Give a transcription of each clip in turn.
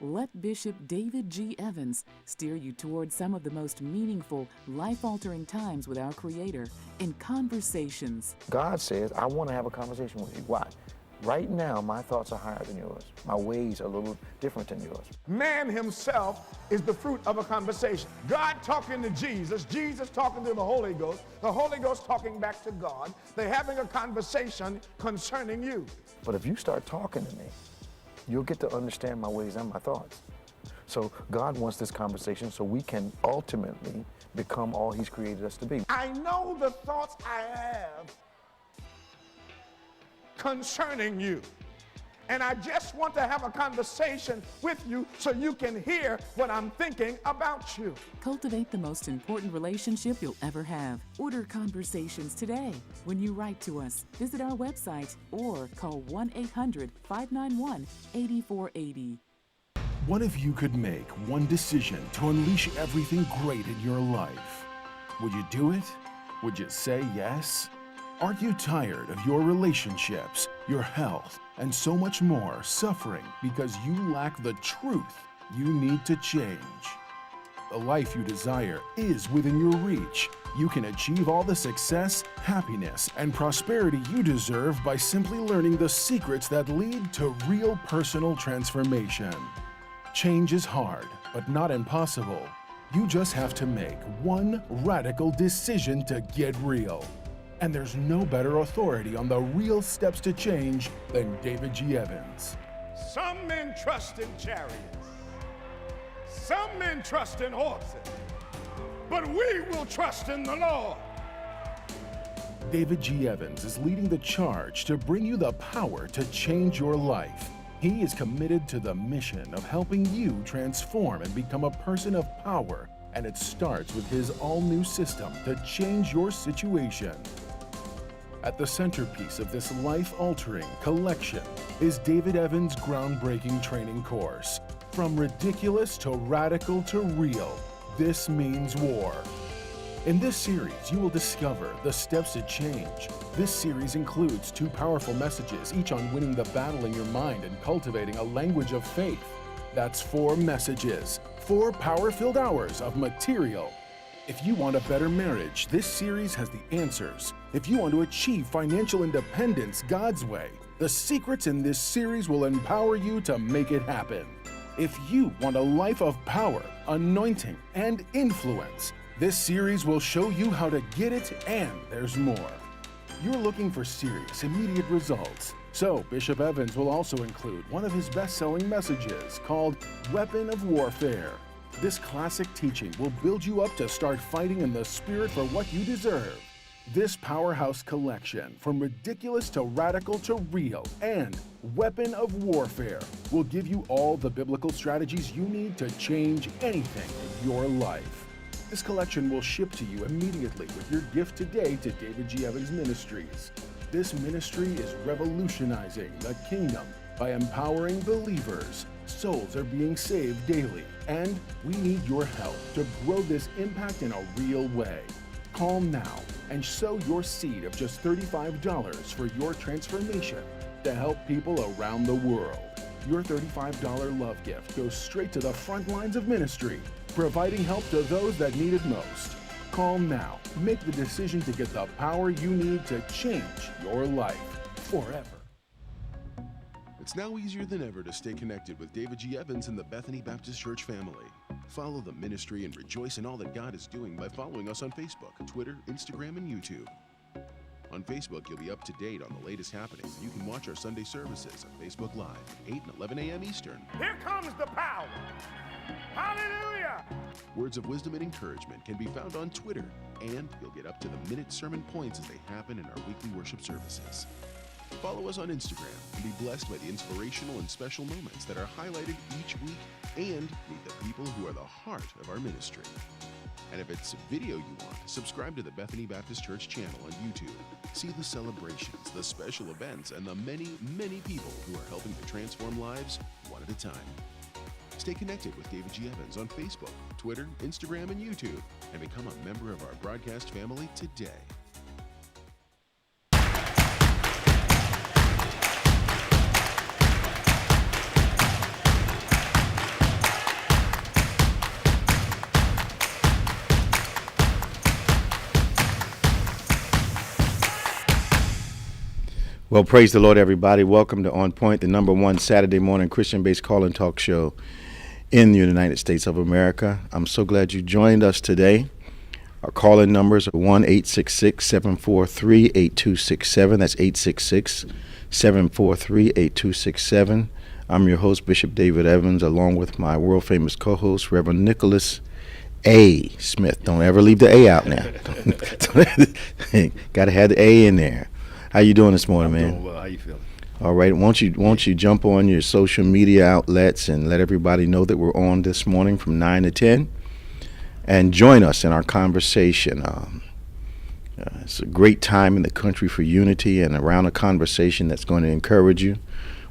Let Bishop David G. Evans steer you toward some of the most meaningful, life-altering times with our Creator in Conversations. God says, I want to have a conversation with you. Why? Right now, my thoughts are higher than yours. My ways are a little different than yours. Man himself is the fruit of a conversation. God talking to Jesus, Jesus talking to the Holy Ghost talking back to God. They're having a conversation concerning you. But if you start talking to me, you'll get to understand my ways and my thoughts. So God wants this conversation so we can ultimately become all He's created us to be. I know the thoughts I have concerning you. And I just want to have a conversation with you so you can hear what I'm thinking about you. Cultivate the most important relationship you'll ever have. Order Conversations today. When you write to us, visit our website or call 1-800-591-8480. What if you could make one decision to unleash everything great in your life? Would you do it? Would you say yes? Aren't you tired of your relationships, your health, and so much more suffering because you lack the truth you need to change? The life you desire is within your reach. You can achieve all the success, happiness, and prosperity you deserve by simply learning the secrets that lead to real personal transformation. Change is hard, but not impossible. You just have to make one radical decision to get real. And there's no better authority on the real steps to change than David G. Evans. Some men trust in chariots. Some men trust in horses. But we will trust in the Lord. David G. Evans is leading the charge to bring you the power to change your life. He is committed to the mission of helping you transform and become a person of power, and it starts with his all-new system to change your situation. At the centerpiece of this life-altering collection is David Evans' groundbreaking training course. From ridiculous to radical to real, this means war. In this series, you will discover the steps to change. This series includes 2 powerful messages, each on winning the battle in your mind and cultivating a language of faith. That's 4 messages, 4 power-filled hours of material. If you want a better marriage, this series has the answers. If you want to achieve financial independence God's way, the secrets in this series will empower you to make it happen. If you want a life of power, anointing, and influence, this series will show you how to get it, and there's more. You're looking for serious, immediate results. So Bishop Evans will also include one of his best-selling messages called Weapon of Warfare. This classic teaching will build you up to start fighting in the spirit for what you deserve. This powerhouse collection, from ridiculous to radical to real, and Weapon of Warfare, will give you all the biblical strategies you need to change anything in your life. This collection will ship to you immediately with your gift today to David G. Evans Ministries. This ministry is revolutionizing the kingdom by empowering believers. Souls are being saved daily, and we need your help to grow this impact in a real way. Call now and sow your seed of just $35 for your transformation to help people around the world. Your $35 love gift goes straight to the front lines of ministry, providing help to those that need it most. Call now. Make the decision to get the power you need to change your life forever. It's now easier than ever to stay connected with David G. Evans and the Bethany Baptist Church family. Follow the ministry and rejoice in all that God is doing by following us on Facebook, Twitter, Instagram, and YouTube. On Facebook, you'll be up to date on the latest happenings, and you can watch our Sunday services on Facebook Live, 8 and 11 a.m. Eastern. Here comes the power. Hallelujah. Words of wisdom and encouragement can be found on Twitter, and you'll get up to the minute sermon points as they happen in our weekly worship services. Follow us on Instagram and be blessed by the inspirational and special moments that are highlighted each week, and meet the people who are the heart of our ministry. And if it's video you want, subscribe to the Bethany Baptist Church channel on YouTube. See the celebrations, the special events, and the many, many people who are helping to transform lives one at a time. Stay connected with David G. Evans on Facebook, Twitter, Instagram, and YouTube, and become a member of our broadcast family today. Well, praise the Lord, everybody. Welcome to On Point, the #1 Saturday morning Christian-based call-in talk show in the United States of America. I'm so glad you joined us today. Our call-in numbers are 1-866-743-8267. That's 866-743-8267. I'm your host, Bishop David Evans, along with my world-famous co-host, Reverend Nicholas A. Smith. Don't ever leave the A out now. Got to have the A in there. How you doing this morning, man? Doing well. How you feeling? All right. Won't you jump on your social media outlets and let everybody know that we're on this morning from 9 to 10, and join us in our conversation. It's a great time in the country for unity and around a conversation that's going to encourage you.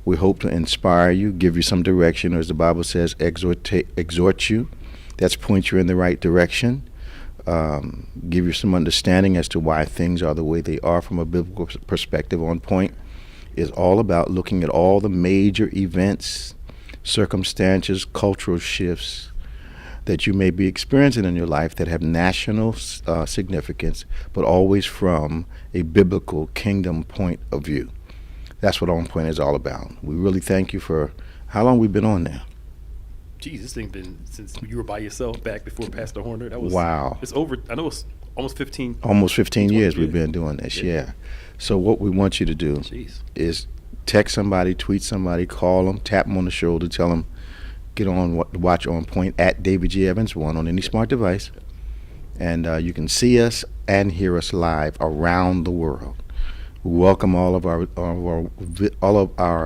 We hope to inspire you, give you some direction, or as the Bible says, exhort you. That's point you in the right direction. Give you some understanding as to why things are the way they are from a biblical perspective. On Point is all about looking at all the major events, circumstances, cultural shifts that you may be experiencing in your life that have national significance, but always from a biblical kingdom point of view. That's what On Point is all about. We really thank you for how long we've been on now. Geez, this thing been since you were by yourself back before Pastor Horner. That was Wow. It's over. I know it's almost 15. Almost 15 years we've years. been doing this, yeah. So what we want you to do Jeez. is text somebody, tweet somebody, call them, tap them on the shoulder, tell them, get on, watch On Point at David G. Evans 1 on any smart device. And you can see us and hear us live around the world. We welcome all of our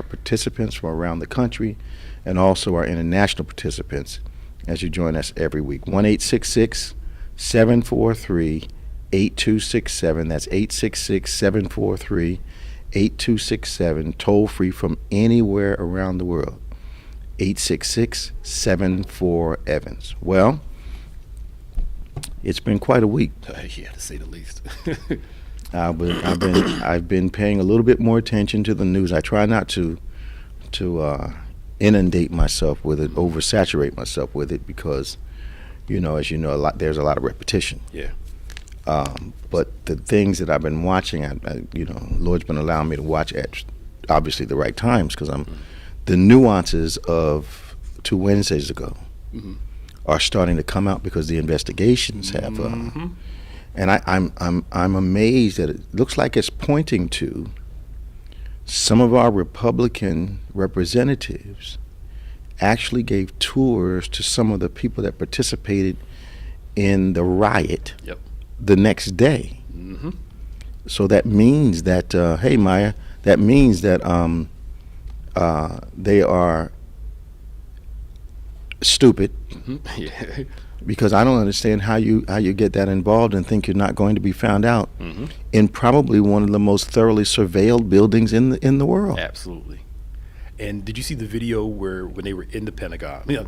participants from around the country, and also our international participants as you join us every week. 1-866-743-8267. That's 866-743-8267. Toll free from anywhere around the world. 866-74-EVANS. Well, it's been quite a week. Yeah, to say the least. I've been paying a little bit more attention to the news. I try not to inundate myself with it, oversaturate myself with it, because, as you know, there's a lot of repetition. Yeah. But the things that I've been watching, Lord's been allowing me to watch at obviously the right times, because the nuances of 2 Wednesdays ago are starting to come out, because the investigations have. And I'm amazed that it looks like it's pointing to some of our Republican representatives actually gave tours to some of the people that participated in the riot the next day. So that means that, hey, Maya, that means that they are stupid. Yeah. Because I don't understand how you get that involved and think you're not going to be found out in probably one of the most thoroughly surveilled buildings in the world. Absolutely. And did you see the video when they were in the Pentagon? In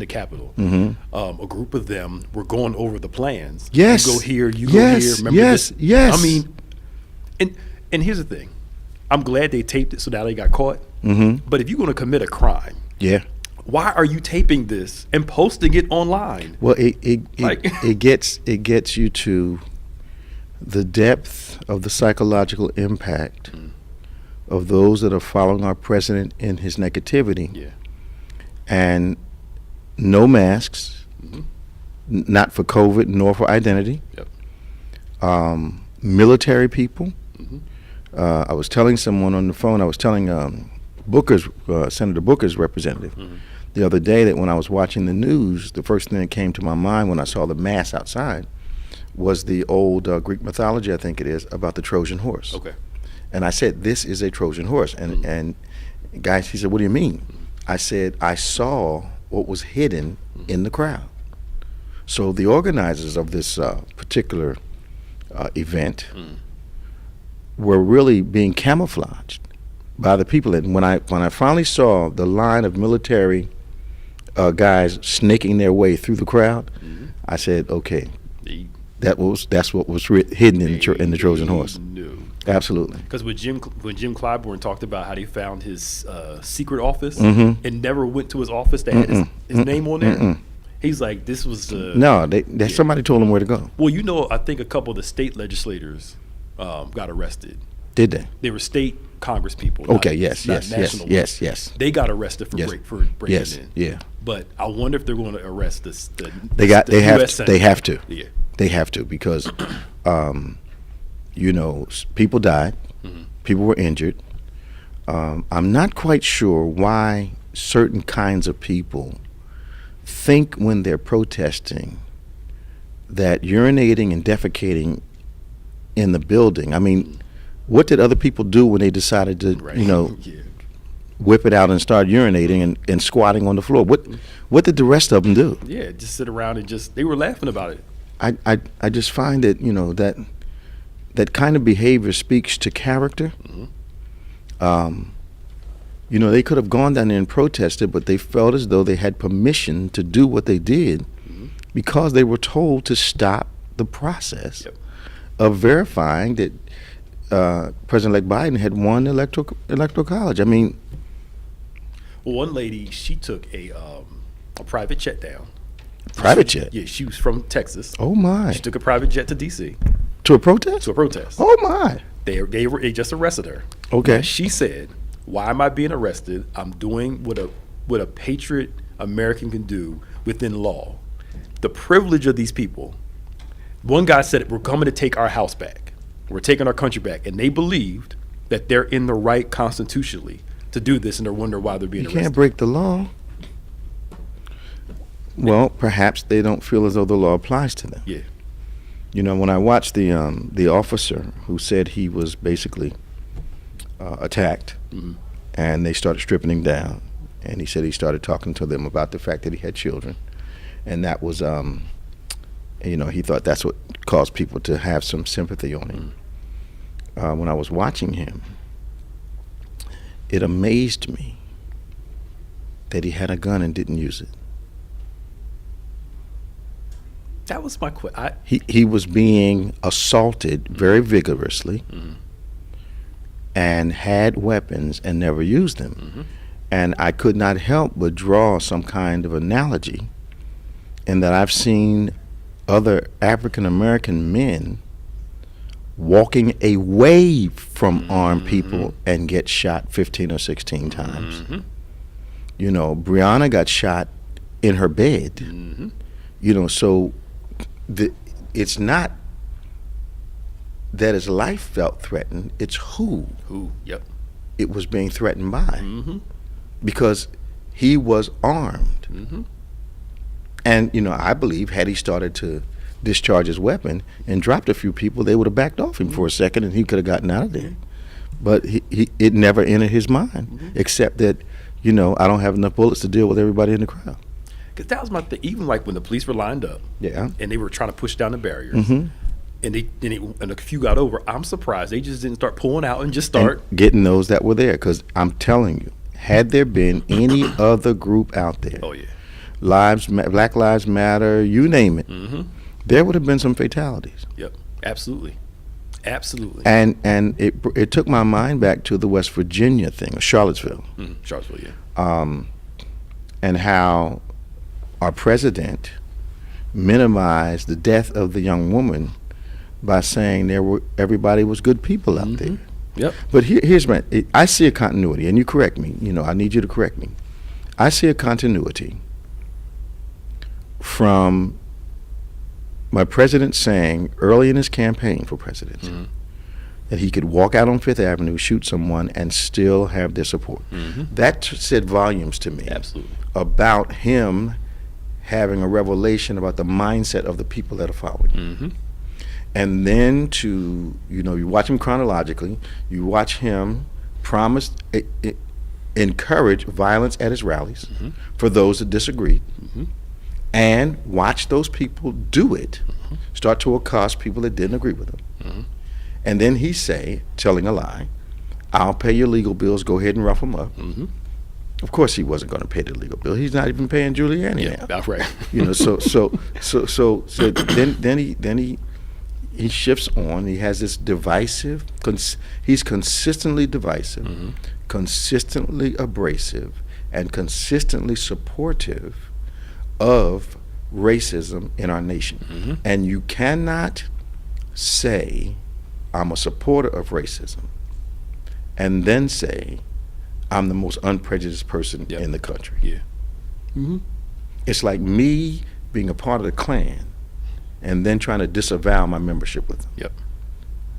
the Capitol, a group of them were going over the plans. Yes. You go here, you go Yes. here. Remember Yes. this? Yes. I mean, and here's the thing. I'm glad they taped it so now they got caught. But if you're going to commit a crime, Yeah. why are you taping this and posting it online? Well, it gets you to the depth of the psychological impact of those that are following our president in his negativity. Yeah. And no masks, not for COVID nor for identity. Yep. Military people. I was telling someone on the phone, I was telling Senator Booker's representative the other day that when I was watching the news, the first thing that came to my mind when I saw the mass outside was the old Greek mythology, I think it is, about the Trojan horse. Okay. And I said, this is a Trojan horse. And guys, he said, what do you mean? I said, I saw what was hidden in the crowd. So the organizers of this particular event were really being camouflaged by the people. And when I finally saw the line of military guys snaking their way through the crowd, I said, okay, that's what was hidden in the Trojan horse. No. Absolutely. Because when Jim Clyburn talked about how they found his secret office and never went to his office that had his name on there, he's like, this was no. Somebody told him where to go. Well, I think a couple of the state legislators got arrested. Did they? They were state Congress people. Okay, yes. Yes. They got arrested for breaking in. Yeah. But I wonder if they're going to arrest the They US have to. Yeah. They have to because, people died, people were injured. I'm not quite sure why certain kinds of people think when they're protesting that urinating and defecating in the building. I mean, what did other people do when they decided to, whip it out and start urinating and squatting on the floor? What did the rest of them do? Yeah, just sit around and they were laughing about it. I just find that, that kind of behavior speaks to character. They could have gone down there and protested, but they felt as though they had permission to do what they did because they were told to stop the process of verifying that President-elect Biden had won the electoral college. I mean, well, one lady, she took a private jet down. Private jet? Yeah, she was from Texas. Oh my! She took a private jet to D.C. To a protest? To a protest. Oh my! They just arrested her. Okay. She said, "Why am I being arrested? I'm doing what a patriot American can do within law. The privilege of these people." One guy said, "We're coming to take our house back. We're taking our country back," and they believed that they're in the right constitutionally to do this, and they're wondering why they're being arrested. You can't break the law. Well, perhaps they don't feel as though the law applies to them. Yeah. When I watched the officer who said he was basically attacked, and they started stripping him down, and he said he started talking to them about the fact that he had children, and that was, he thought that's what caused people to have some sympathy on him. When I was watching him, it amazed me that he had a gun and didn't use it. That was my question. He was being assaulted very vigorously and had weapons and never used them. And I could not help but draw some kind of analogy in that I've seen other African American men walking away from armed people and get shot 15 or 16 times. Breonna got shot in her bed. So it's not that his life felt threatened, it's who it was being threatened by, because he was armed. And I believe had he started to discharge his weapon and dropped a few people, they would have backed off him for a second and he could have gotten out of there. But it never entered his mind, except that I don't have enough bullets to deal with everybody in the crowd. Because that was my thing. Even like when the police were lined up, and they were trying to push down the barriers, and a few got over. I'm surprised they just didn't start pulling out and just start getting those that were there. Because I'm telling you, had there been any other group out there, Black Lives Matter, you name it, there would have been some fatalities. Yep, absolutely. And it took my mind back to the West Virginia thing, Charlottesville. Charlottesville, yeah. And how our president minimized the death of the young woman by saying everybody was good people out there. Yep. But here's I see a continuity, and you correct me. I need you to correct me. I see a continuity from my president saying early in his campaign for presidency that he could walk out on Fifth Avenue, shoot someone, and still have their support. That said volumes to me. Absolutely. About him having a revelation about the mindset of the people that are following him. And then you watch him chronologically, you watch him encourage violence at his rallies for those that disagreed, and watch those people do it, start to accost people that didn't agree with him. And then he say, telling a lie, "I'll pay your legal bills, go ahead and rough them up." Of course he wasn't going to pay the legal bill. He's not even paying Giuliani now. That's right. So then he shifts on. He has this divisive, he's consistently divisive, consistently abrasive, and consistently supportive of racism in our nation. And you cannot say, "I'm a supporter of racism," and then say, I'm the most unprejudiced person Yep. in the country. Yeah. Mm-hmm. It's like me being a part of the Klan and then trying to disavow my membership with them. Yep.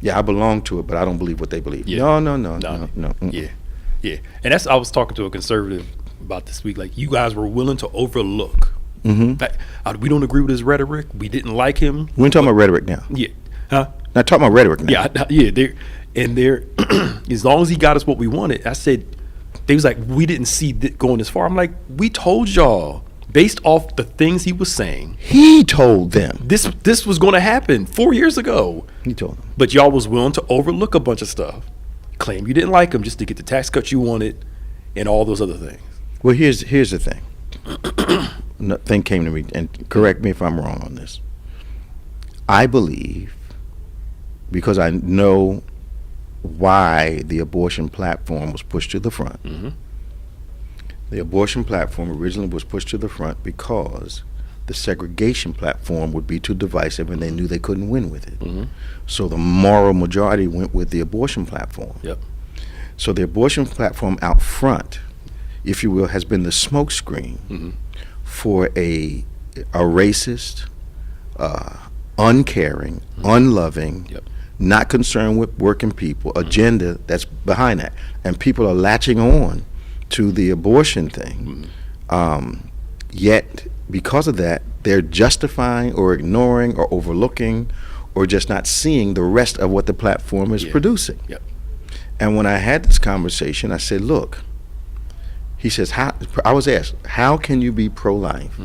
Yeah, I belong to it, but I don't believe what they believe. Yeah. No. Yeah. Yeah. And that's, I was talking to a conservative about this week. Like, you guys were willing to overlook. Mm-hmm. Like, we don't agree with his rhetoric. We didn't like him. We ain't talking about rhetoric now. Yeah. Huh? Not talking about rhetoric now. Yeah. Yeah. They're as long as he got us what we wanted, I said, they was like, we didn't see going this far. I'm like, we told y'all, based off the things he was saying, He told them. this was going to happen 4 years ago. He told them. But y'all was willing to overlook a bunch of stuff, claim you didn't like him just to get the tax cuts you wanted, and all those other things. Well, here's the thing. Thing came to me, and correct me if I'm wrong on this. I believe, because I know why the abortion platform was pushed to the front. Mm-hmm. The abortion platform originally was pushed to the front because the segregation platform would be too divisive, and they knew they couldn't win with it. Mm-hmm. So the moral majority went with the abortion platform. Yep. So the abortion platform out front, if you will, has been the smokescreen Mm-hmm. for a racist, uncaring, unloving, Yep. not concerned with working people agenda that's behind that, and people are latching on to the abortion thing. Yet, because of that, they're justifying or ignoring or overlooking or just not seeing the rest of what the platform is Yeah. producing. Yep. And when I had this conversation, I said, look, he says, I was asked, how can you be pro-life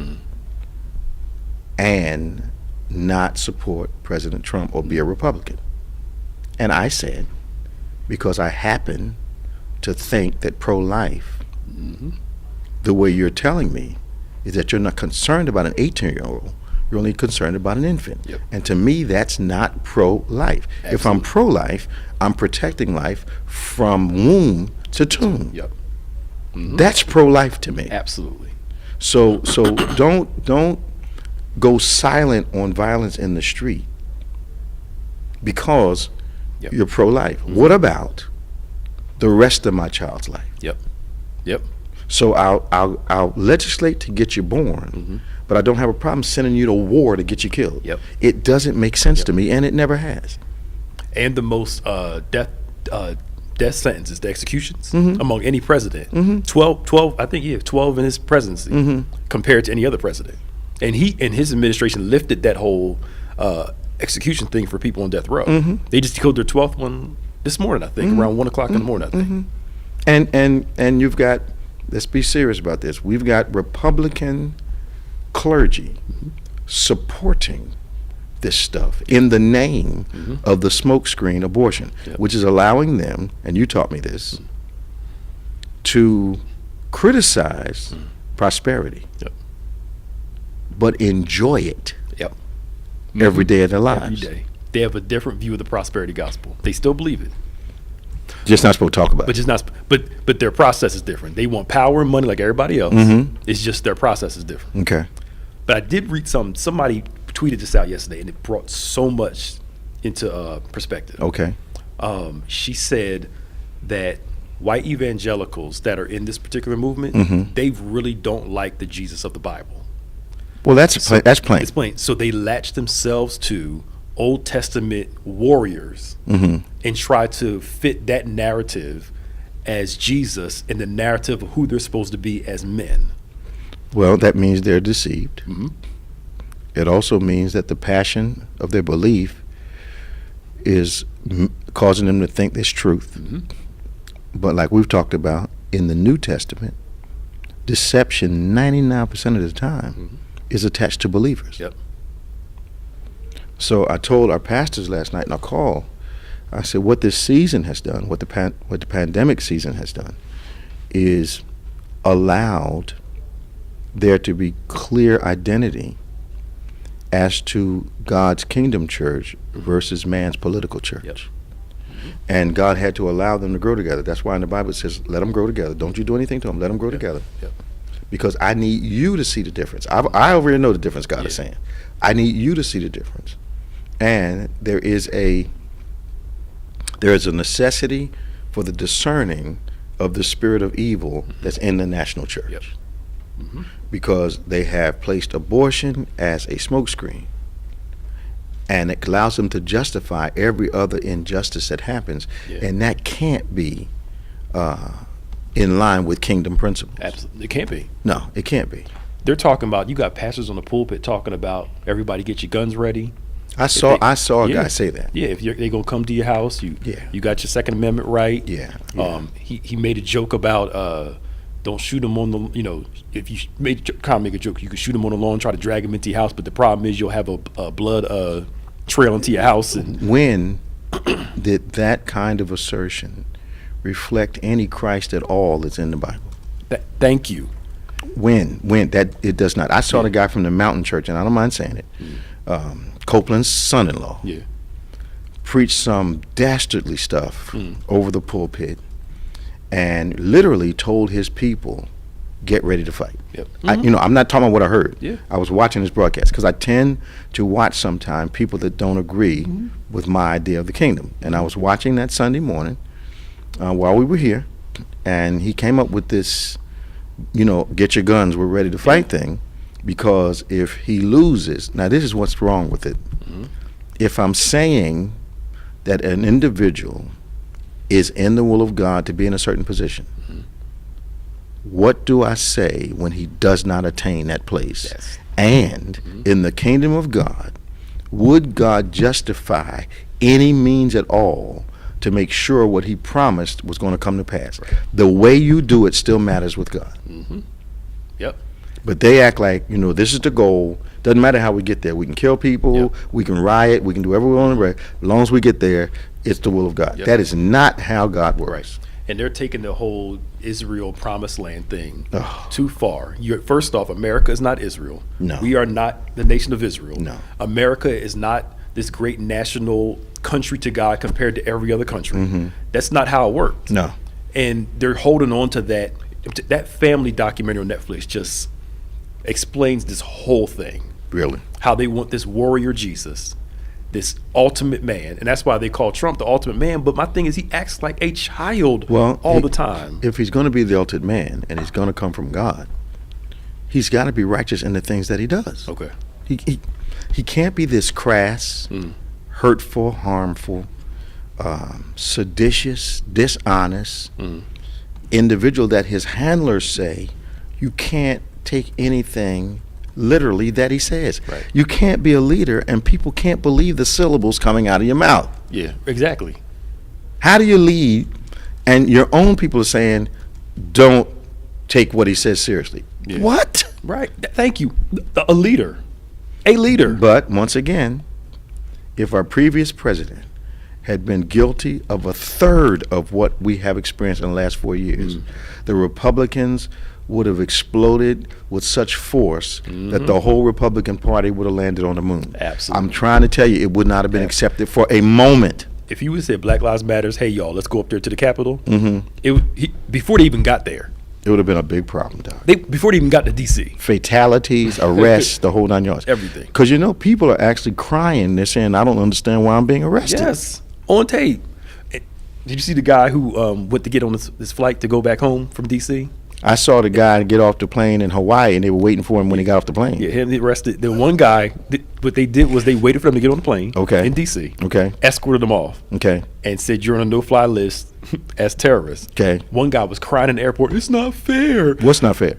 and not support President Trump or be a Republican? And I said, because I happen to think that pro-life, the way you're telling me, is that you're not concerned about an 18-year-old. You're only concerned about an infant. Yep. And to me, that's not pro-life. If I'm pro-life, I'm protecting life from womb to tomb. Yep. That's pro-life to me. Absolutely. So don't go silent on violence in the street because Yep. you're pro-life. What about the rest of my child's life? Yep. Yep. So I'll legislate to get you born, but I don't have a problem sending you to war to get you killed. Yep. It doesn't make sense to me, and it never has. And the most death sentences, the executions among any president. 12, I think, 12 in his presidency compared to any other president. And he and his administration lifted that whole execution thing for people on death row. They just killed their 12th one this morning, I think, around 1 o'clock in the morning, I think. And you've got, let's be serious about this, we've got Republican clergy supporting this stuff in the name of the smokescreen abortion, which is allowing them, and you taught me this, to criticize prosperity, but enjoy it Yep. every day of their Every lives. day. They have a different view of the prosperity gospel. They still believe it. Just not supposed to talk about But it. just not. But their process is different. They want power and money like everybody else. It's just their process is different. Okay. But I did read somebody tweeted this out yesterday, and it brought so much into perspective. Okay. She said that white evangelicals that are in this particular movement, they really don't like the Jesus of the Bible. Well, that's plain. It's plain. So they latch themselves to Old Testament warriors and try to fit that narrative as Jesus and the narrative of who they're supposed to be as men. Well, that means they're deceived. It also means that the passion of their belief is causing them to think there's truth. But like we've talked about in the New Testament, deception 99% of the time is attached to believers. Yep. So I told our pastors last night in our call, I said, what this season has done, what the pandemic season has done, is allowed there to be clear identity as to God's kingdom church versus man's political church. Yep. And God had to allow them to grow together. That's why in the Bible it says, let them grow together. Don't you do anything to them. Let them grow together. Yep. Because I need you to see the difference. I already know the difference God is saying. I need you to see the difference. And there is a necessity for the discerning of the spirit of evil that's in the national church. Yep. Because they have placed abortion as a smokescreen, and it allows them to justify every other injustice that happens, and that can't be in line with kingdom principles. Absolutely, it can't be. No, it can't be. They're talking about, you got pastors on the pulpit talking about everybody get your guns ready. I saw a guy say that. Yeah, if they gonna come to your house, you got your Second Amendment right. Yeah. He made a joke about don't shoot him on the, if you make a joke, you can shoot him on the lawn, try to drag him into your house, but the problem is you'll have a blood trail into your house. And when did that kind of assertion reflect any Christ at all that's in the Bible? Thank you. When that it does not. I saw the guy from the Mountain Church, and I don't mind saying it. Copeland's son-in-law preached some dastardly stuff over the pulpit, and literally told his people, "Get ready to fight." Yep. I'm not talking about what I heard. Yeah. I was watching this broadcast because I tend to watch sometimes people that don't agree with my idea of the kingdom, and I was watching that Sunday morning while we were here, and he came up with this, get your guns, we're ready to fight thing, because if he loses, now this is what's wrong with it. If I'm saying that an individual is in the will of God to be in a certain position, what do I say when he does not attain that place? Yes. And in the kingdom of God, would God justify any means at all to make sure what he promised was going to come to pass? Right. The way you do it still matters with God. Yep. But they act like, this is the goal. Doesn't matter how we get there. We can kill people, we can riot, we can do whatever we want to. As long as we get there, it's the will of God. That is not how God works. Right. And they're taking the whole Israel promised land thing too far. First off, America is not Israel. No. We are not the nation of Israel. No. America is not this great national country to God compared to every other country. That's not how it works. No. And they're holding on to that. That family documentary on Netflix just explains this whole thing. Really? How they want this warrior Jesus, this ultimate man. And that's why they call Trump the ultimate man. But my thing is, he acts like a child all the time. If he's going to be the ultimate man and he's going to come from God, he's got to be righteous in the things that he does. Okay. He can't be this crass, hurtful, harmful, seditious, dishonest individual that his handlers say you can't take anything literally that he says. Right. You can't be a leader and people can't believe the syllables coming out of your mouth. Yeah, exactly. How do you lead and your own people are saying don't take what he says seriously? Yeah. What? Right. Thank you. A leader. A leader. But once again, if our previous president had been guilty of a third of what we have experienced in the last 4 years, the Republicans would have exploded with such force that the whole Republican Party would have landed on the moon. Absolutely. I'm trying to tell you, it would not have been accepted for a moment. If you would say Black Lives Matters, hey y'all, let's go up there to the Capitol. Before they even got there, it would have been a big problem, Doc. Before they even got to D.C. Fatalities, arrests, the whole 9 yards. Everything. Because people are actually crying. They're saying, I don't understand why I'm being arrested. Yes, on tape. Did you see the guy who went to get on this flight to go back home from D.C.? I saw the guy get off the plane in Hawaii, and they were waiting for him when he got off the plane. Yeah, him arrested. The one guy, what they did was they waited for him to get on the plane in D.C. Okay. Escorted them off. Okay. And said, you're on a no-fly list as terrorists. Okay. One guy was crying in the airport, it's not fair. What's not fair?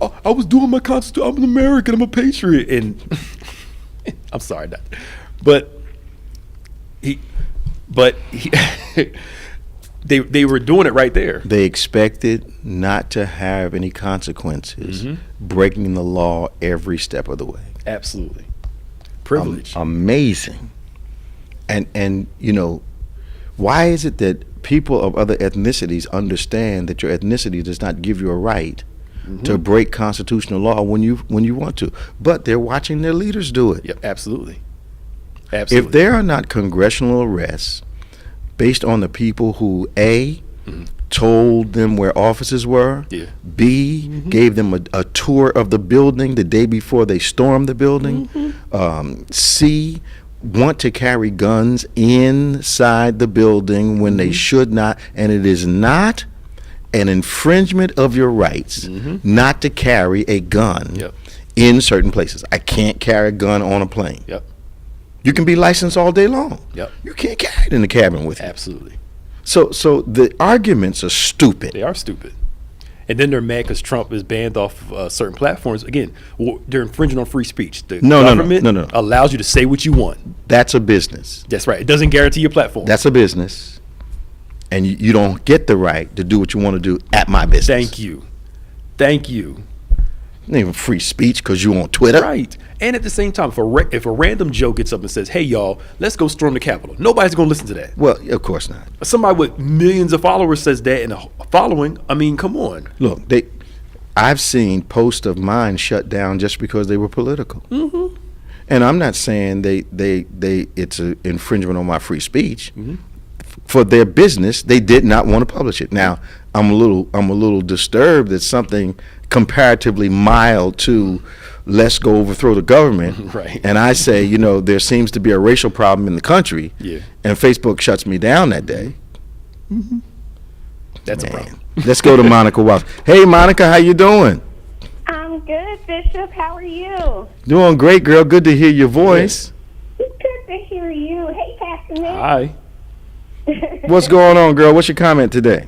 I was doing my constitution. I'm an American. I'm a patriot. And I'm sorry, but he They were doing it right there. They expected not to have any consequences, breaking the law every step of the way. Absolutely. Privilege. Amazing. And why is it that people of other ethnicities understand that your ethnicity does not give you a right to break constitutional law when you want to? But they're watching their leaders do it. Yep, absolutely. If there are not congressional arrests based on the people who A, told them where offices were, B, gave them a tour of the building the day before they stormed the building, C, want to carry guns inside the building when they should not, and it is not an infringement of your rights not to carry a gun in certain places. I can't carry a gun on a plane. You can be licensed all day long. You can't carry it in the cabin with you. Absolutely. So the arguments are stupid. They are stupid. And then they're mad because Trump is banned off certain platforms. Again, they're infringing on free speech. The government allows you to say what you want. That's a business. That's right. It doesn't guarantee your platform. That's a business. And you don't get the right to do what you want to do at my business. Thank you. Thank you. Not even free speech because you on Twitter. Right. And at the same time, if a random Joe gets up and says, hey, y'all, let's go storm the Capitol, nobody's going to listen to that. Well, of course not. Somebody with millions of followers says that and a following, I mean, come on. Look, I've seen posts of mine shut down just because they were political. And I'm not saying it's an infringement on my free speech. For their business, they did not want to publish it. Now, I'm a little disturbed that something comparatively mild to let's go overthrow the government. Right. And I say, there seems to be a racial problem in the country. Yeah. And Facebook shuts me down that day. That's a problem. Let's go to Monica Wells. Hey, Monica, how you doing? I'm good, Bishop. How are you? Doing great, girl. Good to hear your voice. It's good to hear you. Hey, Pastor Nick. Hi. What's going on, girl? What's your comment today?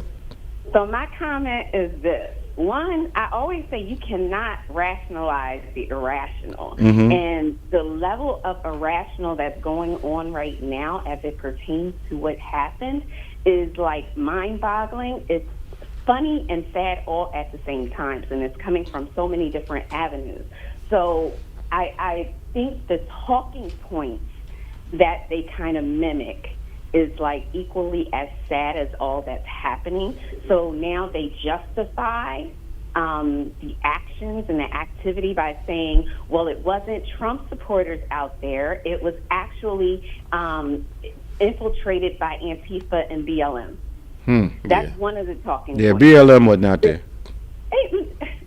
So my comment is this. One, I always say you cannot rationalize the irrational. And the level of irrational that's going on right now as it pertains to what happened is like mind-boggling. It's funny and sad all at the same time, and it's coming from so many different avenues. So I think the talking points that they kind of mimic is like equally as sad as all that's happening. So now they justify the actions and the activity by saying, well, it wasn't Trump supporters out there. It was actually infiltrated by Antifa and BLM. That's one of the talking points. Yeah, BLM wasn't out there.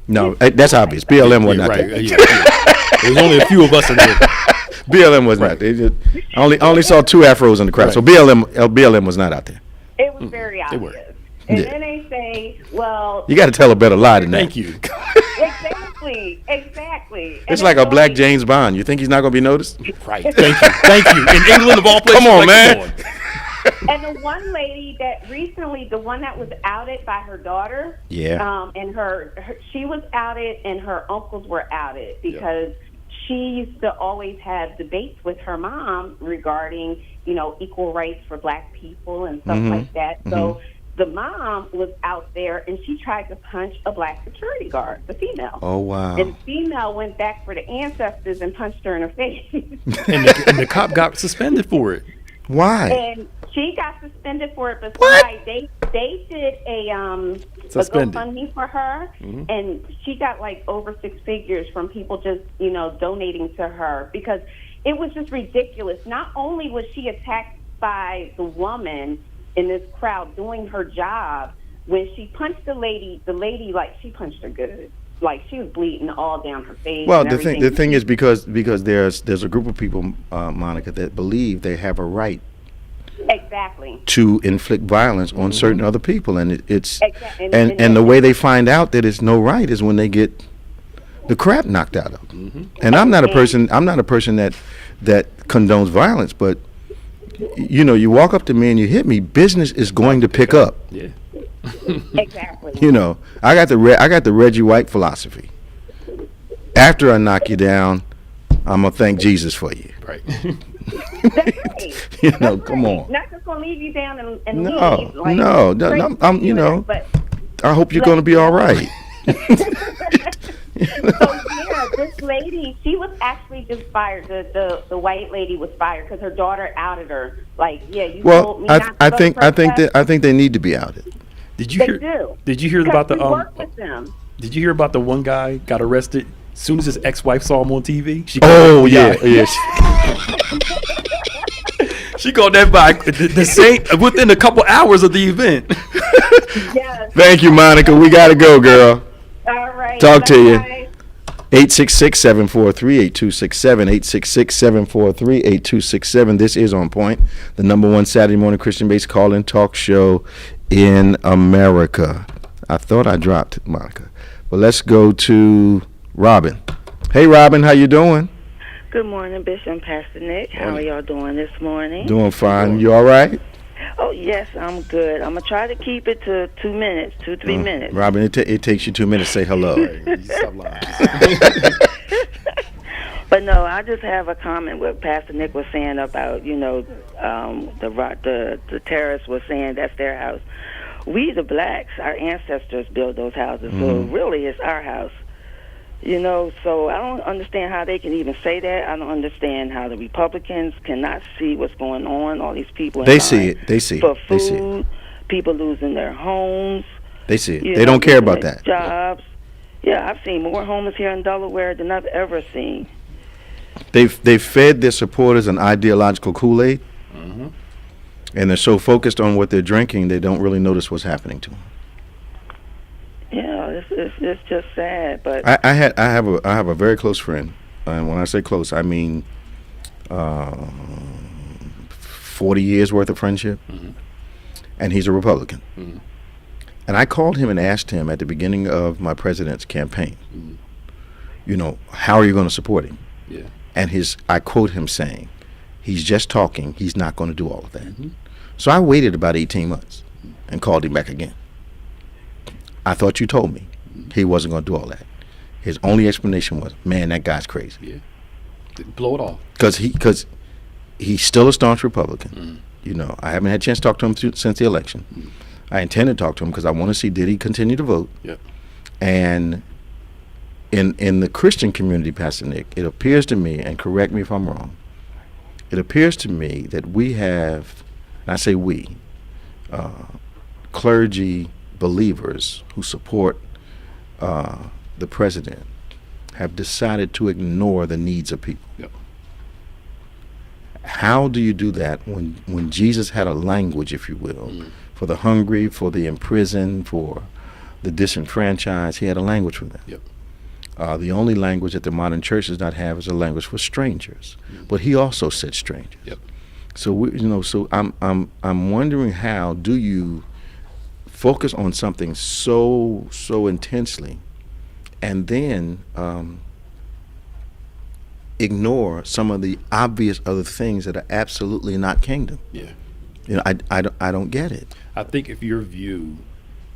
No, that's obvious. BLM wasn't out there. There's only a few of us in there. BLM was not. They just only saw two afros in the crowd. So BLM was not out there. It was very obvious. And then they say, well, you got to tell a better lie than that. Thank you. Exactly. It's like a black James Bond. You think he's not going to be noticed? Right. Thank you. In England of all places. Come on, man. And the one lady that recently, the one that was outed by her daughter, and she was outed and her uncles were outed because she used to always have debates with her mom regarding, equal rights for black people and stuff like that. So the mom was out there and she tried to punch a black security guard, the female. Oh, wow. And the female went back for the ancestors and punched her in her face. and the cop got suspended for it. Why? And she got suspended for it, but they did a GoFundMe for her, and she got like over 6 figures from people just donating to her because it was just ridiculous. Not only was she attacked by the woman in this crowd doing her job, when she punched the lady like she punched her good. Like she was bleeding all down her face. Well, the thing is because there's a group of people, Monica, that believe they have a right to inflict violence on certain other people, and and the way they find out that it's no right is when they get the crap knocked out of them. And I'm not a person that condones violence, but you walk up to me and you hit me, business is going to pick up. Yeah. Exactly. I got the Reggie White philosophy. After I knock you down, I'm gonna thank Jesus for you. Right. That's right. Come on. Not just gonna leave you down and leave. No. But I hope you're gonna be all right. So this lady, she was actually just fired. The white lady was fired because her daughter outed her. Like, told me not to I think they need to be outed. Did you hear about the work with them. Did you hear about the one guy got arrested as soon as his ex-wife saw him on TV? She called that by the same within a couple hours of the event. Yes. Thank you, Monica. We gotta go, girl. All right. Talk to you. 866-743-8267, 866-743-8267. This is On Point, the #1 Saturday morning Christian-based call-in talk show in America. I thought I dropped Monica, but let's go to Robin. Hey, Robin, how you doing? Good morning, Bishop and Pastor Nick. How are y'all doing this morning? Doing fine. You all right? Oh, yes, I'm good. I'm going to try to keep it to 2 minutes, 3 minutes. Robin, it takes you 2 minutes to say hello. But no, I just have a comment what Pastor Nick was saying about, the terrorists were saying that's their house. We, the blacks, our ancestors built those houses, so really it's our house. So I don't understand how they can even say that. I don't understand how the Republicans cannot see what's going on, all these people. They see it. They see it. For They see food, people losing their homes. They see it. They don't care about that. Jobs. Yeah, I've seen more homeless here in Delaware than I've ever seen. They've fed their supporters an ideological Kool-Aid, and they're so focused on what they're drinking, they don't really notice what's happening to them. Yeah, it's just sad. But I have a very close friend, and when I say close, I mean 40 years worth of friendship, and he's a Republican. And I called him and asked him at the beginning of my president's campaign, how are you going to support him? Yeah. And I quote him saying, he's just talking, he's not going to do all of that. So I waited about 18 months and called him back again. I thought you told me he wasn't going to do all that. His only explanation was, man, that guy's crazy. Yeah. Blow it off. Because he's still a staunch Republican. I haven't had a chance to talk to him since the election. I intend to talk to him because I want to see, did he continue to vote? Yep. And in the Christian community, Pastor Nick, it appears to me, and correct me if I'm wrong, it appears to me that we have, and I say we, clergy believers who support the president have decided to ignore the needs of people. Yep. How do you do that when Jesus had a language, if you will, for the hungry, for the imprisoned, for the disenfranchised? He had a language for them. Yep. The only language that the modern church does not have is a language for strangers. But he also said strangers. Yep. So so I'm wondering, how do you focus on something so intensely, and then ignore some of the obvious other things that are absolutely not kingdom? Yeah. I don't get it. I think if your view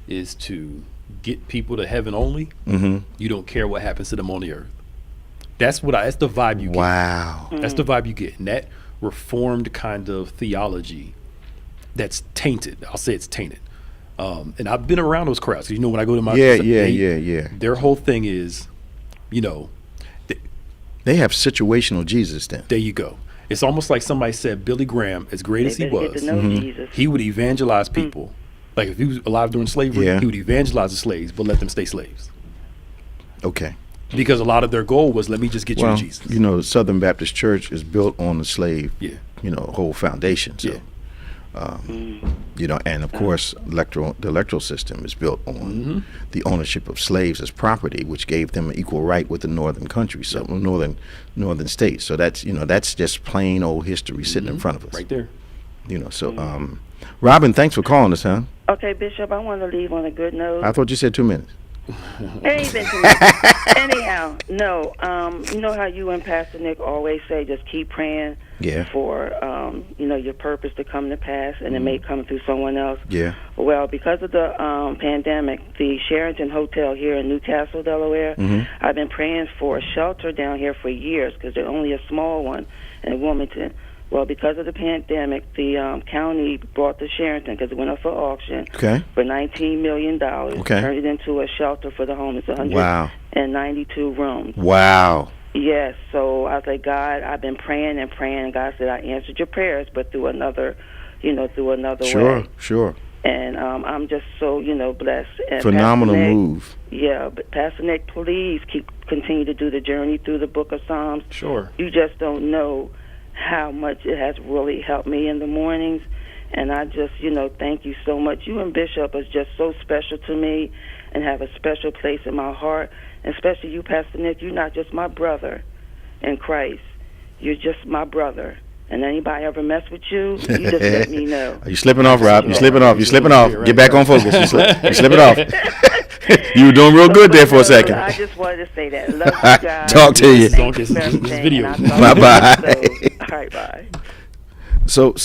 is to get people to heaven only, you don't care what happens to them on the earth. That's the vibe you get. Wow. That's the vibe you get. And that reformed kind of theology that's tainted. I'll say it's tainted. And I've been around those crowds. When I go to my their whole thing is, they have situational Jesus. Then there you go. It's almost like somebody said Billy Graham, as great as he was, Jesus. he would evangelize people. Like if he was alive during slavery, he would evangelize the slaves, but let them stay slaves. Okay. Because a lot of their goal was, let me just get you to Jesus. Southern Baptist Church is built on the slave, whole foundation. So. And of course, the electoral system is built on the ownership of slaves as property, which gave them an equal right with the northern country, so northern states. So that's just plain old history sitting in front of us, right there. Robin, thanks for calling us, huh? Okay, Bishop, I want to leave on a good note. I thought you said 2 minutes. It ain't been 2 minutes. Anyhow, no. You know how you and Pastor Nick always say, just keep praying for your purpose to come to pass, and it may come through someone else. Yeah. Well, because of the pandemic, the Sheraton Hotel here in Newcastle, Delaware, I've been praying for a shelter down here for years because there's only a small one in Wilmington. Well, because of the pandemic, the county bought the Sheraton because it went up for auction for $19 million. Turned it into a shelter for the homeless, 192 rooms. Wow. Yes, so I was like, God, I've been praying and praying, and God said, I answered your prayers, but through another way. Sure. And I'm just so, blessed. And phenomenal Nick, move. Yeah, but Pastor Nick, please continue to do the journey through the book of Psalms. Sure. You just don't know how much it has really helped me in the mornings. And I just, thank you so much. You and Bishop is just so special to me. and have a special place in my heart. And especially you, Pastor Nick, you're not just my brother in Christ. You're just my brother. And anybody ever mess with you, you just let me know. Are you slipping off, Rob? You're slipping off. You're slipping off. Get back on focus. You're slipping off. You were doing real good there for a second. I just wanted to say that. Love you guys. Talk to you. This video. Bye-bye. All right, bye. So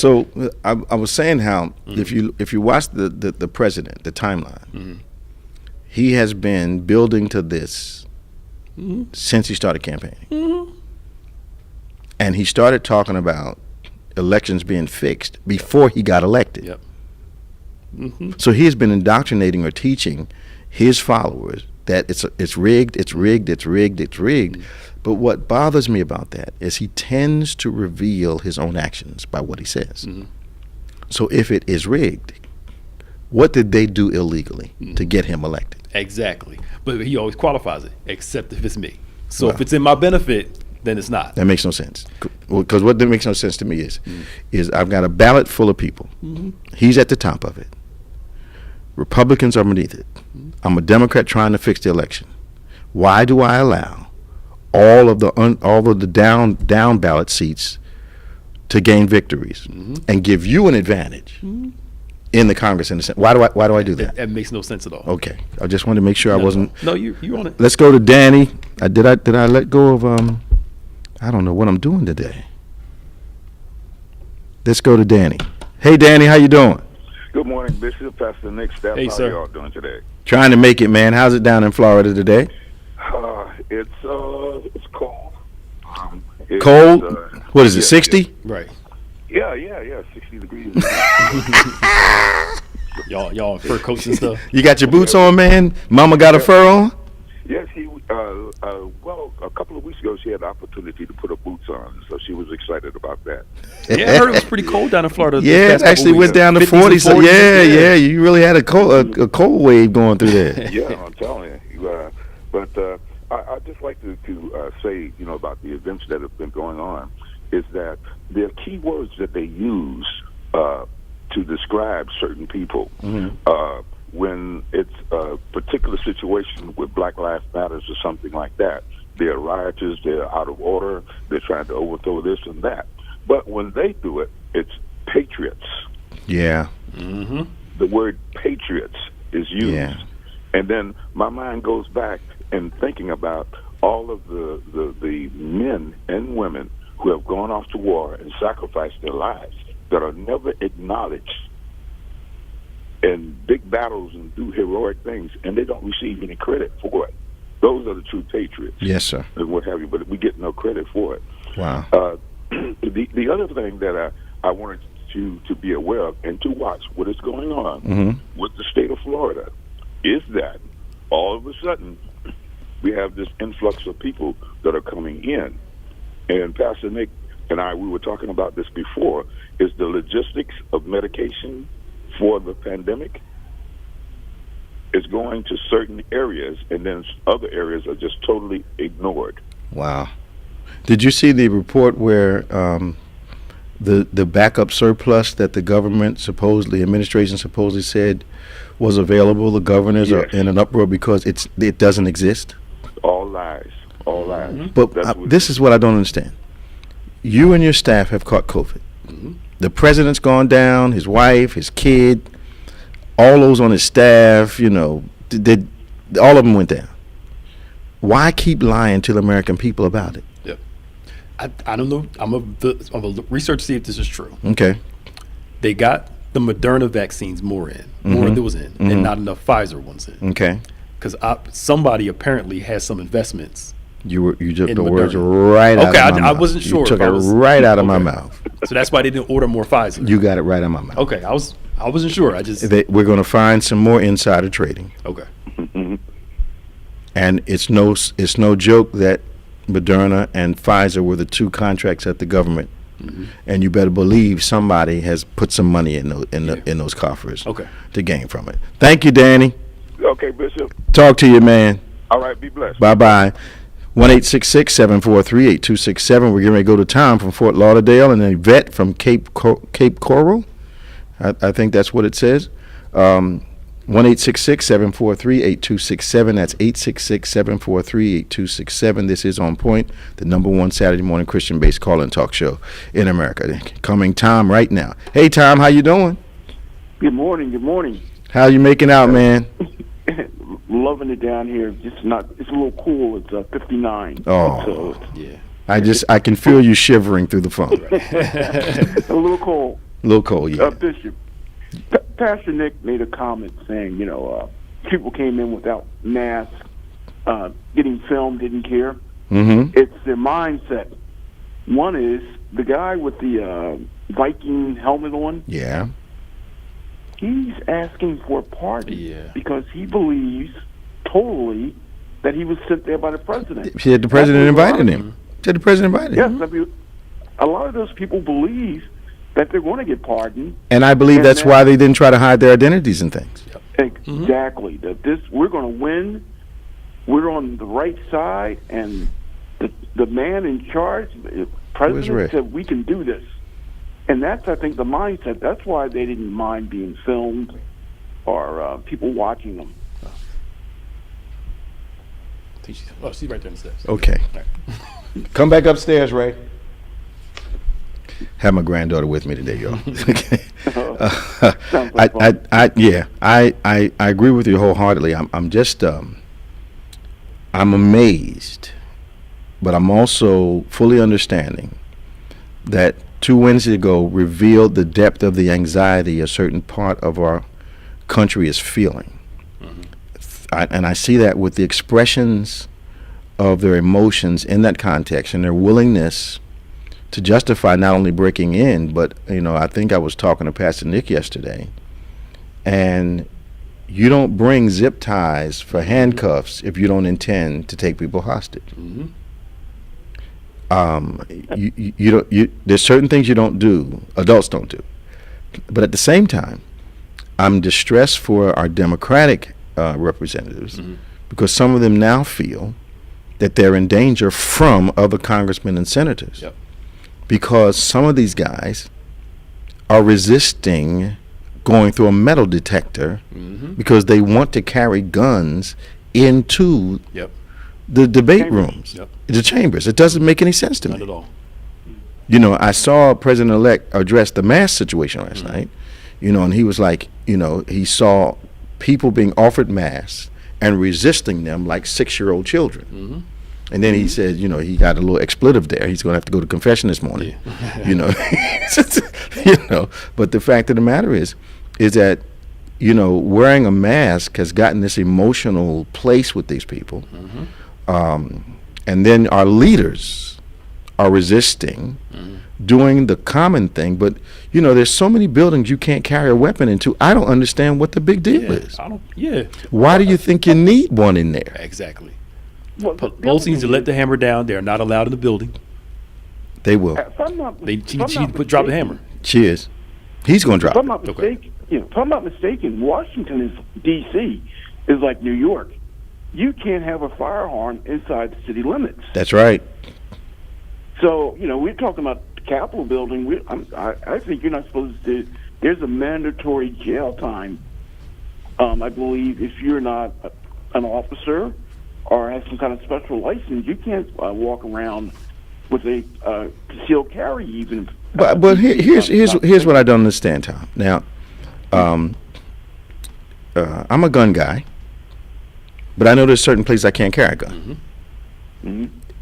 I was saying how if you watch the president, the timeline, he has been building to this since he started campaigning. And he started talking about elections being fixed before he got elected. Yep. So he has been indoctrinating or teaching his followers that it's rigged, it's rigged, it's rigged, it's rigged. But what bothers me about that is he tends to reveal his own actions by what he says. So if it is rigged, what did they do illegally to get him elected? Exactly. But he always qualifies it, except if it's me. So if it's in my benefit, then it's not. That makes no sense. Because what makes no sense to me is I've got a ballot full of people. He's at the top of it. Republicans are beneath it. I'm a Democrat trying to fix the election. Why do I allow all of the down ballot seats to gain victories and give you an advantage in the Congress and the Senate? Why do I do that? That makes no sense at all. Okay, I just wanted to make sure I wasn't. No, you're on it. Let's go to Danny. Did I let go of I don't know what I'm doing today. Let's go to Danny. Hey, Danny, how you doing? Good morning, Bishop, Pastor Nick, staff. Hey, how sir. y'all doing today? Trying to make it, man. How's it down in Florida today? It's cold. Cold? What is it, 60? Right. Yeah, 60 degrees. Y'all in fur coats and stuff. You got your boots on, man? Mama got a fur on? Yes, well, a couple of weeks ago, she had the opportunity to put her boots on, so she was excited about that. Yeah, I heard it was pretty cold down in Florida. Yeah, it actually went down to 40. So yeah, you really had a cold wave going through there. Yeah, I'm telling you. But I'd just like to say, about the events that have been going on, is that there are key words that they use to describe certain people. When it's a particular situation with Black Lives Matters or something like that, they're rioters, they're out of order, they're trying to overthrow this and that. But when they do it, it's patriots. Yeah. The word patriots is used. Yeah. And then my mind goes back and thinking about all of the men and women who have gone off to war and sacrificed their lives that are never acknowledged in big battles and do heroic things, and they don't receive any credit for it. Those are the true patriots. Yes, sir. And what have you, but we get no credit for it. Wow. The other thing that I wanted you to be aware of and to watch what is going on with the state of Florida is that all of a sudden we have this influx of people that are coming in. And Pastor Nick and we were talking about this before, is the logistics of medication for the pandemic is going to certain areas, and then other areas are just totally ignored. Wow. Did you see the report where the backup surplus that the government administration supposedly said was available? The governors are in an uproar because it doesn't exist. All lies. All lies. But this is what I don't understand. You and your staff have caught COVID. The president's gone down, his wife, his kid, all those on his staff, all of them went down. Why keep lying to the American people about it? Yep. I don't know. I'm a research to see if this is true. Okay. They got the Moderna vaccines more than was in, and not enough Pfizer ones in. Okay. Because somebody apparently has some investments. You took in the Moderna. words right out of my mouth. I wasn't sure. You took it right out of my mouth. So that's why they didn't order more Pfizer. You got it right out of my mouth. Okay, I wasn't sure. We're going to find some more insider trading. Okay. And it's no joke that Moderna and Pfizer were the two contracts at the government. And you better believe somebody has put some money in those coffers to gain from it. Thank you, Danny. Okay, Bishop. Talk to you, man. All right, be blessed. Bye-bye. 1-866-743-8267. We're getting ready to go to Tom from Fort Lauderdale and Yvette from Cape Coral. I think that's what it says. 1-866-743-8267. That's 866-743-8267. This is On Point, the #1 Saturday morning Christian-based call-in talk show in America. Coming Tom right now. Hey, Tom, how you doing? Good morning. Good morning. How you making out, man? Loving it down here. It's a little cool. It's 59. Oh, so, Yeah. I can feel you shivering through the phone. a little cold. A little cold, yeah. Bishop, Pastor Nick made a comment saying, people came in without masks, getting filmed, didn't care. Mm-hmm. It's their mindset. One is the guy with the Viking helmet on. Yeah. He's asking for a pardon Yeah. because he believes totally that he was sent there by the president. He said the president invited him. Said the president invited him. Yes, I mean, a lot of those people believe that they're going to get pardoned. And I believe that's why they didn't try to hide their identities and things. Exactly. That we're going to win. We're on the right side, and the man in charge, the president, said we can do this. And that's, I think, the mindset. That's why they didn't mind being filmed or people watching them. She's right there in the steps. Okay. Come back upstairs, Ray. Have my granddaughter with me today, y'all. I agree with you wholeheartedly. I'm just I'm amazed, but I'm also fully understanding that 2 Wednesdays ago revealed the depth of the anxiety a certain part of our country is feeling. And I see that with the expressions of their emotions in that context and their willingness to justify not only breaking in, but, I think I was talking to Pastor Nick yesterday, and you don't bring zip ties for handcuffs if you don't intend to take people hostage. There's certain things you don't do, adults don't do. But at the same time, I'm distressed for our Democratic representatives because some of them now feel that they're in danger from other congressmen and senators because some of these guys are resisting going through a metal detector because they want to carry guns into the debate rooms, the chambers. It doesn't make any sense to me. Not at all. I saw President-elect address the mask situation last night, and he was like, he saw people being offered masks and resisting them like 6-year-old children. And then he said, he got a little expletive there. He's going to have to go to confession this morning. But the fact of the matter is that, wearing a mask has gotten this emotional place with these people. And then our leaders are resisting doing the common thing. But, there's so many buildings you can't carry a weapon into. I don't understand what the big deal is. Why do you think you need one in there? Exactly. Pelosi needs to let the hammer down. They're not allowed in the building. They will. She needs to drop the hammer. She is. He's going to drop it. If I'm not mistaken, Washington is D.C. is like New York. You can't have a firearm inside the city limits. That's right. So, we're talking about the Capitol building. I think you're not supposed to. There's a mandatory jail time, I believe, if you're not an officer or have some kind of special license. You can't walk around with a concealed carry even. But here's what I don't understand, Tom. Now, I'm a gun guy, but I know there's certain places I can't carry a gun.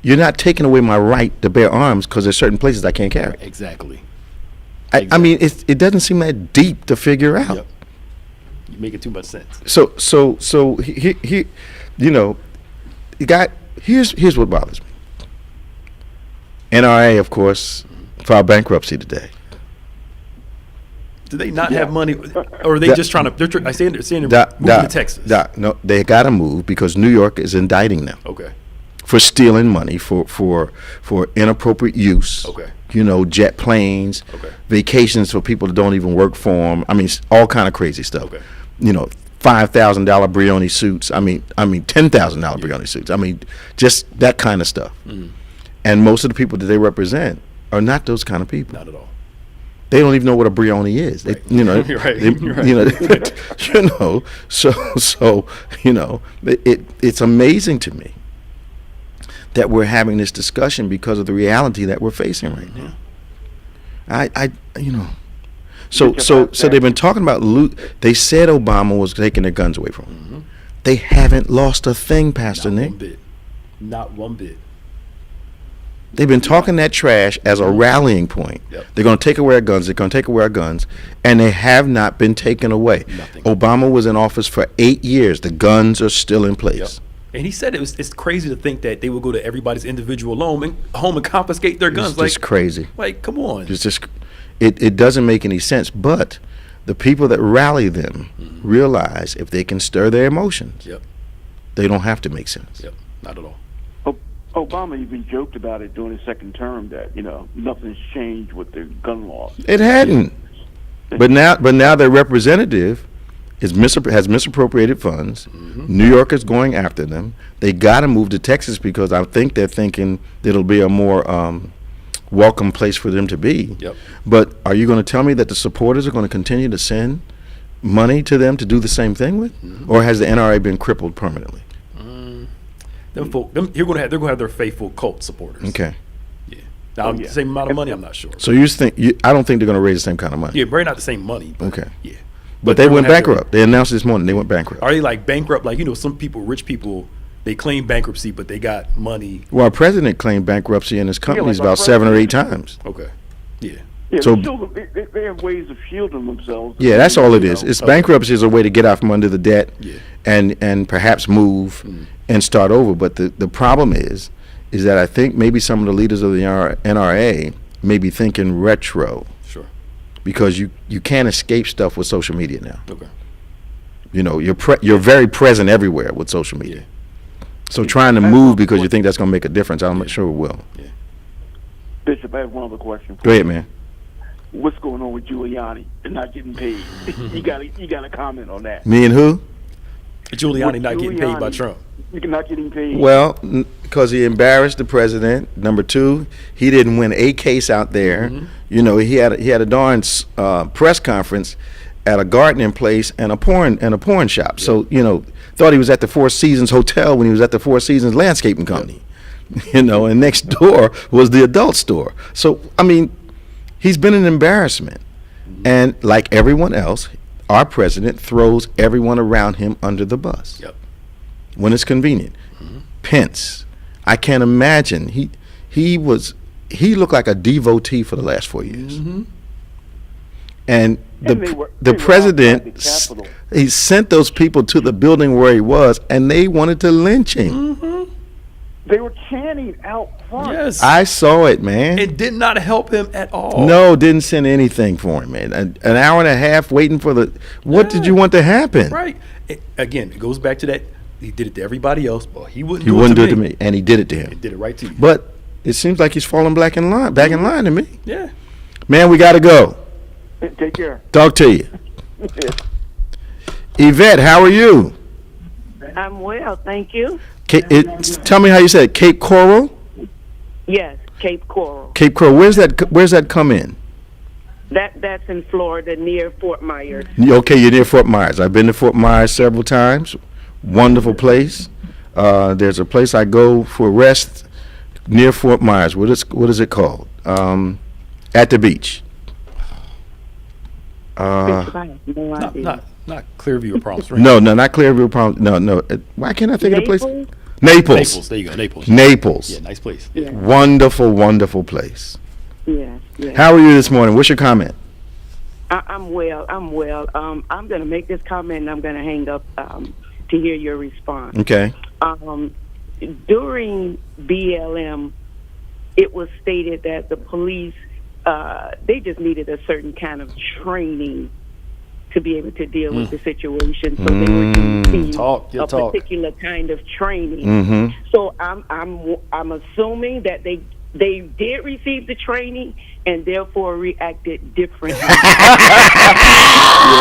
You're not taking away my right to bear arms because there's certain places I can't carry. Exactly. I mean, it doesn't seem that deep to figure out. You're making too much sense. So he here's what bothers me. NRA, of course, filed bankruptcy today. Do they not have money, or are they just trying to? They're saying they're moving to Texas. No, they got to move because New York is indicting them. Okay. For stealing money for inappropriate use. Okay. Jet planes. Okay. Vacations for people that don't even work for them. I mean, all kind of crazy stuff. Okay. $5,000 Brioni suits. I mean $10,000 Brioni suits. I mean, just that kind of stuff. And most of the people that they represent are not those kind of people. Not at all. They don't even know what a Brioni is. They, you know, Right. they, Right. you know, so you know, it's amazing to me that we're having this discussion because of the reality that we're facing right now. I you know, so they've been talking about They said Obama was taking their guns away from them. They haven't lost a thing, Pastor Nick. Not one bit. They've been talking that trash as a rallying point. Yep. They're going to take away our guns. They're going to take away our guns. And they have not been taken away. Nothing. Obama was in office for 8 years. The guns are still in place. Yep. And he said it's crazy to think that they would go to everybody's individual home and confiscate their guns. It's just crazy. Like, come on. It's just, it doesn't make any sense. But the people that rally them realize if they can stir their emotions, they don't have to make sense. Yep, not at all. Obama even joked about it during his second term that, you know, nothing's changed with the gun laws. It hadn't. But now their representative has misappropriated funds. New York is going after them. They got to move to Texas because I think they're thinking it'll be a more welcome place for them to be. Yep. But are you going to tell me that the supporters are going to continue to send money to them to do the same thing with? Or has the NRA been crippled permanently? They're going to have their faithful cult supporters. Okay. Yeah. Now, the same amount of money, I'm not sure. So I don't think they're going to raise the same kind of money. Yeah, probably not the same money. But Okay. Yeah. But they went bankrupt. They announced this morning they went bankrupt. Are they like bankrupt? Like, you know, some people, rich people, they claim bankruptcy, but they got money. Well, our president claimed bankruptcy in his companies like about 7 or 8 times. Okay. Yeah. Yeah, So- they have ways of shielding themselves. Yeah, that's all it is. It's bankruptcy is a way to get out from under the debt, Yeah. and perhaps move and start over. But the problem is that I think maybe some of the leaders of the NRA may be thinking retro Sure. because you can't escape stuff with social media now. Okay. You know, you're very present everywhere with social media. So trying to move because you think that's going to make a difference, I'm not sure it will. Bishop, I have one other question. Go ahead, man. What's going on with Giuliani and not getting paid? you got to comment on that. Me and who? Giuliani not getting paid by Giuliani, Trump. You're not getting paid. Well, because he embarrassed the president. Number 2, he didn't win a case out there. You know, he had a darn press conference at a gardening place and a porn shop. So, you know, thought he was at the Four Seasons Hotel when he was at the Four Seasons Landscaping Company. You know, and next door was the adult store. So, I mean, he's been an embarrassment. And like everyone else, our president throws everyone around him under the bus. Yep. When it's convenient. Pence, I can't imagine. He looked like a devotee for the last 4 years. And they were president, outside the Capitol. he sent those people to the building where he was, and they wanted to lynch him. They were chanting out front. Yes. I saw it, man. It did not help him at all. No, didn't send anything for him, man. An hour and a half waiting for the. What did you want to happen? Right. Again, it goes back to that. He did it to everybody else, but he wouldn't. He wouldn't do it to me, and he did it to him. He did it right to you. But it seems like he's falling back in line to me. Yeah. Man, we got to go. Take care. Talk to you. Yvette, how are you? I'm well, thank you. Tell me how you said it. Cape Coral? Yes, Cape Coral. Cape Coral. Where's that come in? That's in Florida near Fort Myers. Okay, you're near Fort Myers. I've been to Fort Myers several times. Wonderful place. There's a place I go for rest near Fort Myers. What is it called? At the beach. Not Clearview or Palm Springs. No, not Clearview. No. Why can't I think of the place? Naples. There you go. Naples. Naples. Yeah, nice place. Yeah. Wonderful, wonderful place. Yeah. How are you this morning? What's your comment? I'm well. I'm going to make this comment and I'm going to hang up to hear your response. Okay. During BLM, it was stated that the police, they just needed a certain kind of training to be able to deal with the situation. So they were teaching a particular kind of training. So I'm assuming that they did receive the training and therefore reacted differently. You're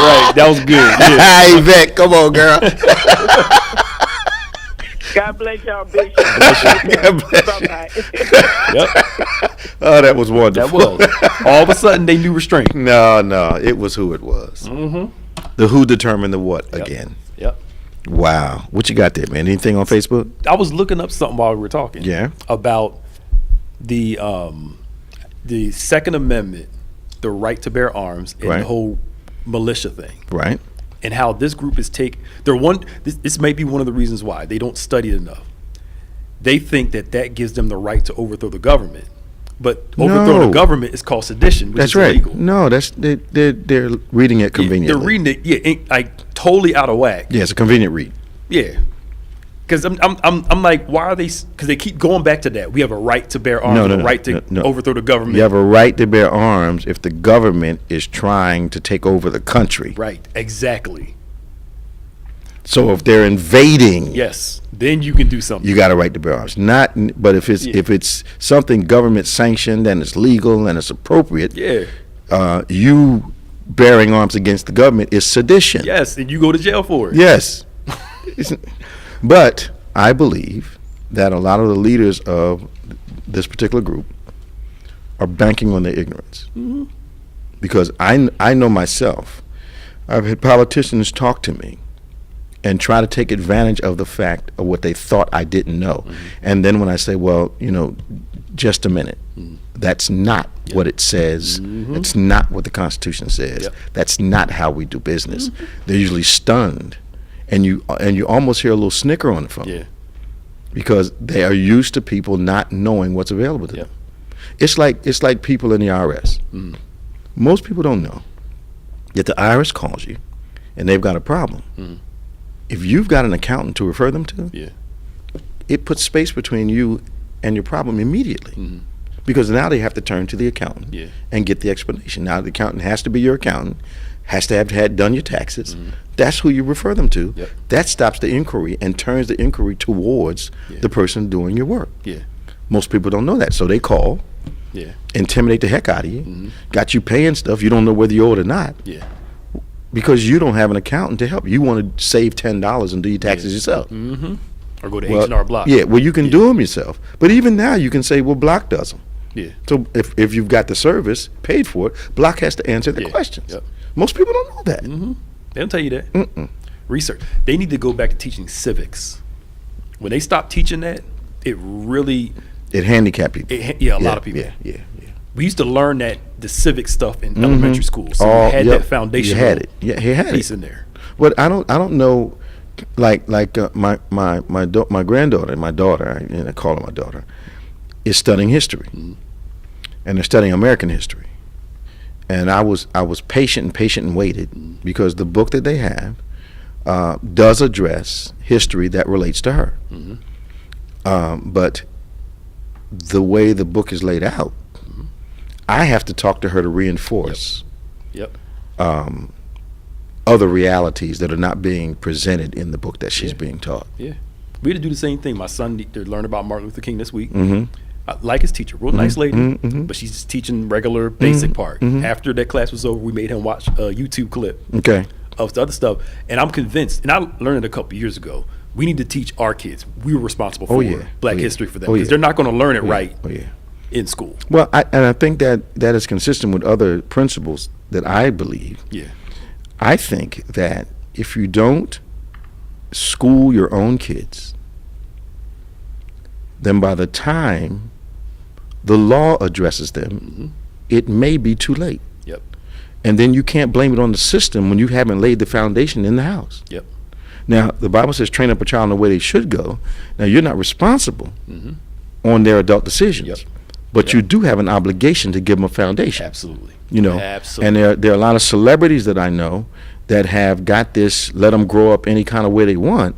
right. That was good. Yeah. Yvette, come on, girl. God bless y'all, Bishop. God bless you. Bye-bye. Yep. Oh, that was wonderful. That was. All of a sudden, they knew restraint. No, it was who it was. Mm-hmm. The who determined the what again. Yep. Wow. What you got there, man? Anything on Facebook? I was looking up something while we were talking. Yeah. About the Second Amendment, the right to bear arms, and Right. the whole militia thing. Right. And how this group is this may be one of the reasons why they don't study it enough. They think that gives them the right to overthrow the government, but overthrow the government is called sedition, which That's is right. illegal. No, they're reading it conveniently. They're reading it, like totally out of whack. Yeah, it's a convenient read. Yeah, because I'm like, why are they? Because they keep going back to that. We have a right to bear arms, a right to overthrow the government. You have a right to bear arms if the government is trying to take over the country. Right, exactly. So if they're invading, Yes, then you can do something. you got a right to bear arms. But if it's something government sanctioned and it's legal and it's appropriate, you bearing arms against the government is sedition. Yes, and you go to jail for it. Yes. But I believe that a lot of the leaders of this particular group are banking on their ignorance. Mm-hmm. Because I know myself. I've had politicians talk to me and try to take advantage of the fact of what they thought I didn't know. Mm-hmm. And then when I say, well, just a minute, that's not what it says. It's not what the Constitution says. That's not how we do business. They're usually stunned. And you almost hear a little snicker on the phone. Yeah. Because they are used to people not knowing what's available to them. It's like people in the IRS. Most people don't know that the IRS calls you and they've got a problem. If you've got an accountant to refer them to, it puts space between you and your problem immediately. Because now they have to turn to the accountant and get the explanation. Now the accountant has to be your accountant, has to have had done your taxes. That's who you refer them to. That stops the inquiry and turns the inquiry towards the person doing your work. Most people don't know that, so they call, intimidate the heck out of you, got you paying stuff you don't know whether you owe it or not. Because you don't have an accountant to help. You want to save $10 and do your taxes yourself. Or go to H&R Block. Yeah, well, you can do them yourself. But even now, you can say, well, Block does them. So if you've got the service paid for it, Block has to answer the questions. Most people don't know that. They don't tell you that. Research. They need to go back to teaching civics. When they stop teaching that, it handicapped people. A lot of people. We used to learn the civic stuff in elementary school, so you had that foundation. You had it. Yeah, he had piece it in there. But I don't know, like my granddaughter, my daughter, I call her my daughter, is studying history, and they're studying American history. And I was patient and waited because the book that they have does address history that relates to her. But the way the book is laid out, I have to talk to her to reinforce other realities that are not being presented in the book that she's being taught. We had to do the same thing. My son need to learn about Martin Luther King this week. I like his teacher, real nice lady, but she's just teaching regular basic part. After that class was over, we made him watch a YouTube clip of the other stuff, and I'm convinced, and I learned it a couple years ago, we need to teach our kids. We were responsible for Black history for them, because they're not going to learn it right in school. Well, I think that is consistent with other principles that I believe. I think that if you don't school your own kids, then by the time the law addresses them, it may be too late. And then you can't blame it on the system when you haven't laid the foundation in the house. Now, the Bible says train up a child in the way they should go. Now, you're not responsible on their adult decisions, but you do have an obligation to give them a foundation. Absolutely. And there are a lot of celebrities that I know that have got this, let them grow up any kind of way they want,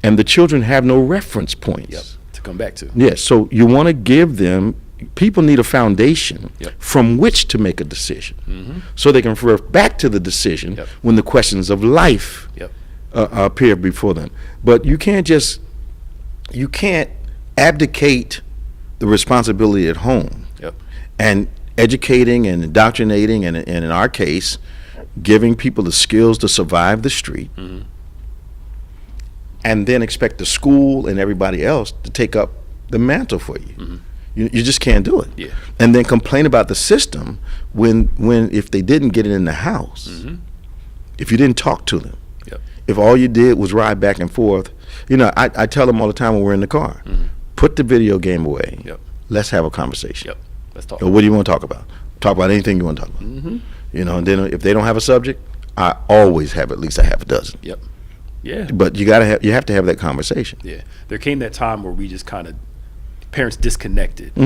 and the children have no reference points to come back to. So you want to give them, people need a foundation from which to make a decision, so they can refer back to the decision when the questions of life appear before them. But you can't abdicate the responsibility at home and educating and indoctrinating and in our case giving people the skills to survive the street, and then expect the school and everybody else to take up the mantle for you. You just can't do it. Yeah. And then complain about the system when if they didn't get it in the house, if you didn't talk to them, if all you did was ride back and forth. I tell them all the time when we're in the car, put the video game away. Let's have a conversation. Let's talk. Or what do you want to talk about? Talk about anything you want to talk about. And then if they don't have a subject, I always have at least a half a dozen. Yeah. But you have to have that conversation. Yeah. There came that time where we just kind of, parents disconnected.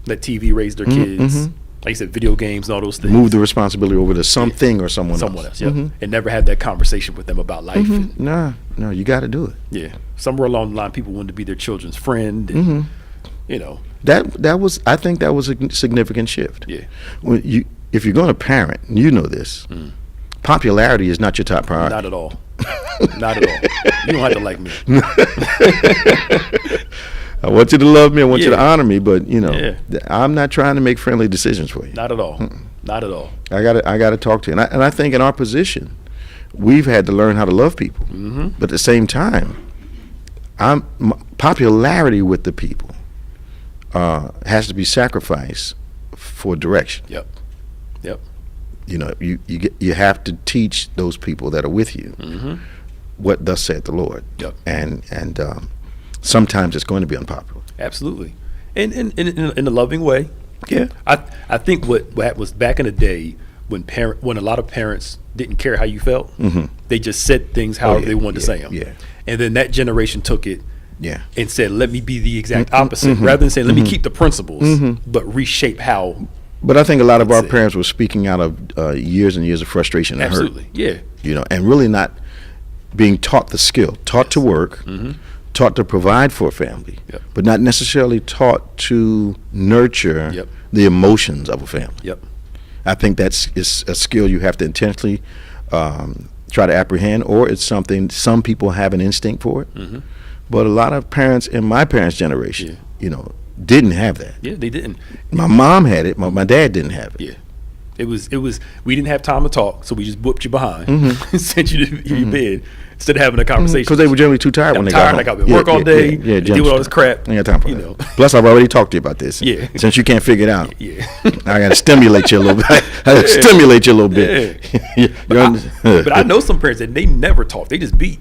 Let TV raise their kids. Like you said, video games and all those things. Move the responsibility over to something or someone else. And never had that conversation with them about life. No, you got to do it. Yeah. Somewhere along the line, people wanted to be their children's friend. And, I think that was a significant shift. Yeah. If you're going to parent, you know this. Popularity is not your top priority. Not at all. Not at all. You don't have to like me. I want you to love me. I want you to honor me. But I'm not trying to make friendly decisions for you. Not at all. Not at all. I got to talk to you. And I think in our position, we've had to learn how to love people. But at the same time, popularity with the people has to be sacrificed for direction. Yep. You have to teach those people that are with you what thus saith the Lord. And sometimes it's going to be unpopular. Absolutely. And in a loving way. Yeah. I think what was back in the day when a lot of parents didn't care how you felt, they just said things however they wanted to say them. Yeah. And then that generation took it and said, let me be the exact opposite, rather than saying, let me keep the principles, but reshape how. But I think a lot of our parents were speaking out of years and years of frustration and hurt. Yeah. And really not being taught the skill, taught to work, taught to provide for a family, but not necessarily taught to nurture the emotions of a family. I think that's a skill you have to intentionally try to apprehend, or it's something some people have an instinct for it. But a lot of parents in my parents' generation, didn't have that. Yeah, they didn't. My mom had it. My dad didn't have it. Yeah. It was. We didn't have time to talk, so we just whooped you behind and sent you to your bed instead of having a conversation. Because they were generally too tired when they got home. I got to work all day, deal with all this crap. I ain't got time for that. Plus, I've already talked to you about this. Yeah. Since you can't figure it out. I got to stimulate you a little bit. I got to stimulate you a little bit. But I know some parents that they never talk. They just beat.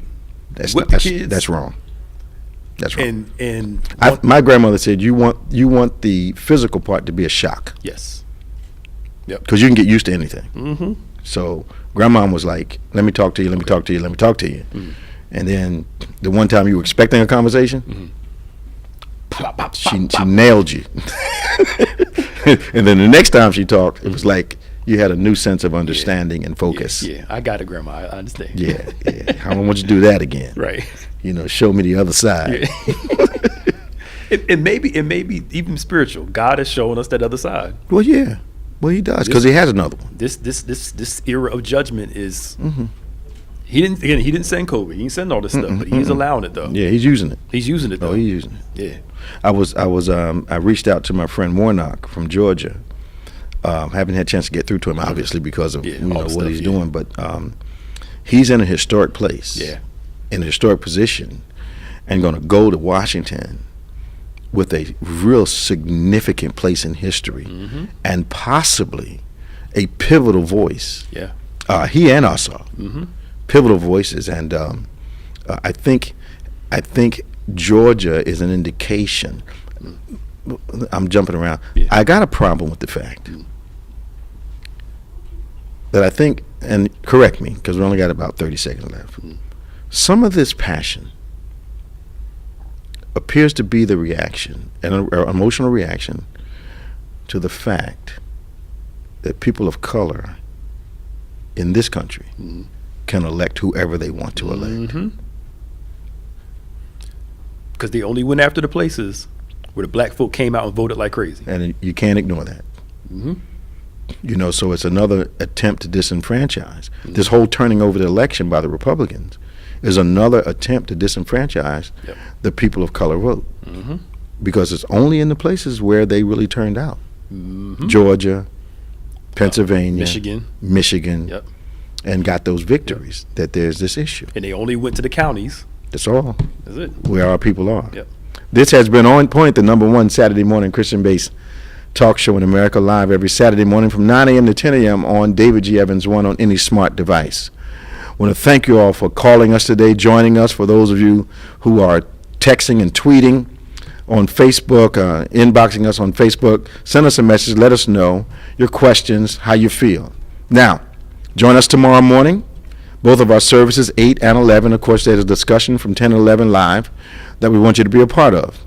Whip the kids. That's wrong. That's right. And my grandmother said you want the physical part to be a shock. Yes. Yep. Because you can get used to anything. So grandma was like, "Let me talk to you. Let me talk to you. Let me talk to you." And then the one time you were expecting a conversation, she nailed you. And then the next time she talked, it was like you had a new sense of understanding and focus. Yeah, I got it, Grandma. I understand. Yeah. I don't want you to do that again. Right. Show me the other side. It may be even spiritual. God is showing us that other side. Well, yeah. Well, he does, because he has another one. This era of judgment is. He didn't send COVID. He didn't send all this stuff, but he's allowing it though. Yeah, he's using it. He's using it though. Oh, he's using it. Yeah. I reached out to my friend Warnock from Georgia. Haven't had a chance to get through to him, obviously, because of what he's doing. But he's in a historic place, in a historic position, and going to go to Washington with a real significant place in history, and possibly a pivotal voice. Yeah, he and Asa, pivotal voices, and I think Georgia is an indication. I'm jumping around. I got a problem with the fact that I think, and correct me because we only got about 30 seconds left. Some of this passion appears to be the reaction, an emotional reaction to the fact that people of color in this country can elect whoever they want to elect. Because they only went after the places where the black folk came out and voted like crazy. And you can't ignore that. So it's another attempt to disenfranchise. This whole turning over the election by the Republicans is another attempt to disenfranchise the people of color vote. Because it's only in the places where they really turned out. Georgia, Pennsylvania, Michigan, and got those victories that there's this issue. And they only went to the counties. That's all. That's it. Where our people are. This has been On Point, the #1 Saturday morning Christian-based talk show in America, live every Saturday morning from 9 a.m. to 10 a.m. on David G. Evans 1 on any smart device. I want to thank you all for calling us today, joining us. For those of you who are texting and tweeting on Facebook, inboxing us on Facebook, send us a message. Let us know your questions, how you feel. Now, join us tomorrow morning. Both of our services, 8 and 11. Of course, there's a discussion from 10 and 11 live that we want you to be a part of.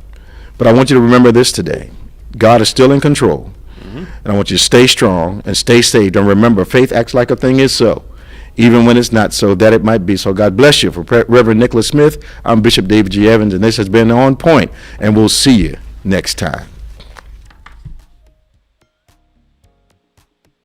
But I want you to remember this today. God is still in control. And I want you to stay strong and stay saved. And remember, faith acts like a thing is so, even when it's not so, that it might be. So God bless you. For Reverend Nicholas Smith, I'm Bishop David G. Evans, and this has been On Point, and we'll see you next time.